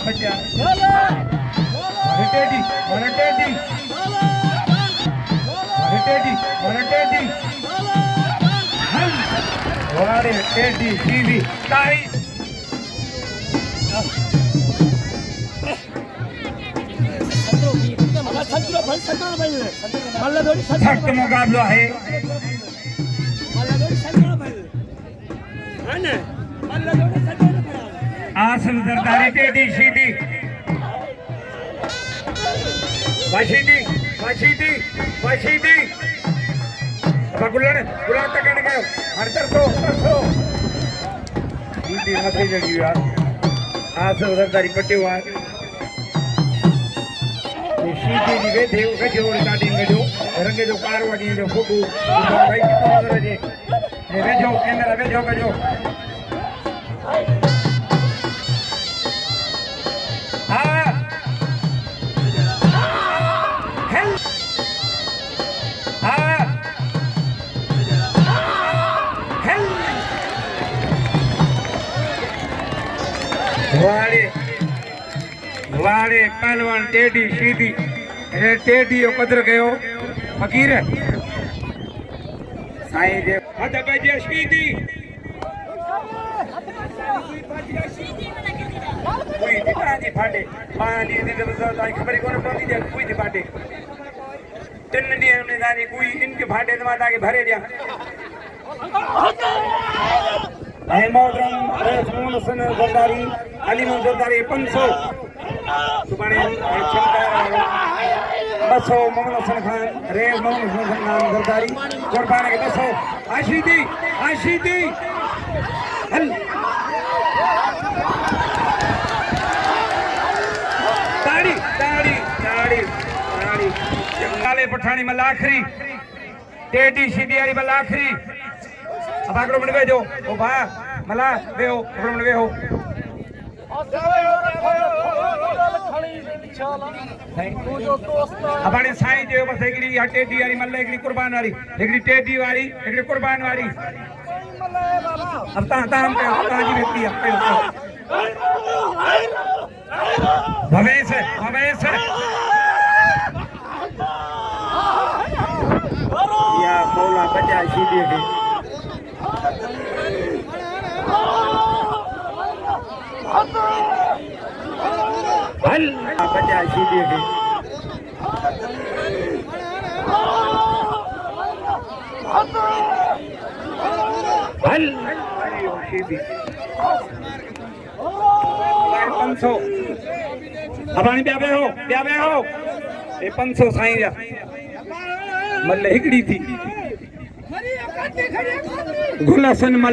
बचा टेडी वारे टेडी सीधी ताई सख्त मुकाबला है आसन सरदारी टेडी सीधी वशीदी गुलाब तक गए हर तरसो मथे जड़ी यार आसन सरदारी पट्टे हुआ सीधी जी वे देव के जो स्टार्टिंग के जो रंग जो कार वाली जो फोटो भाई कितना नजर जे वे जो कैमरा वे जो के जो हां हेल हां हेल वाड़े पहलवान टेडी सीधी टेडी जो कदर कयो फकीर साईं जे हद बजे सीधी कोई दिखानी फाटे पानी दी तो खबर कोन पड़ी दे कोई दी फाटे तीन दी ने दानी कोई इनके फाटे तो माता के भरे दिया आई मोहतरम रेसमोन सन सरदारी अली मोहम्मद सरदारी 500 सुबाने शंकर बसो मोहम्मद हसन खान रेस मोहम्मद हसन खान सरदारी कुर्बान के बसो आशीदी हल ताड़ी जंगाले पठानी मल आखरी टेडी सीधी वाली मल आखरी अब आकड़ो मन वेजो ओ भा मला वेहो आकड़ो मन वेहो अबाने साईं जो बस एकड़ी टेडी वाली मल्ले एकड़ी कुर्बान वाली एकड़ी टेडी वाली एकड़ी कुर्बान वाली अब ता हम पे जी व्यक्ति है भवेश या मौला बचा सीधी के हल बचा सीधी के हल सीधी 500 अबानी प्यावे हो ये 500 साईं जा मल्ले हिकड़ी थी गुलसन मल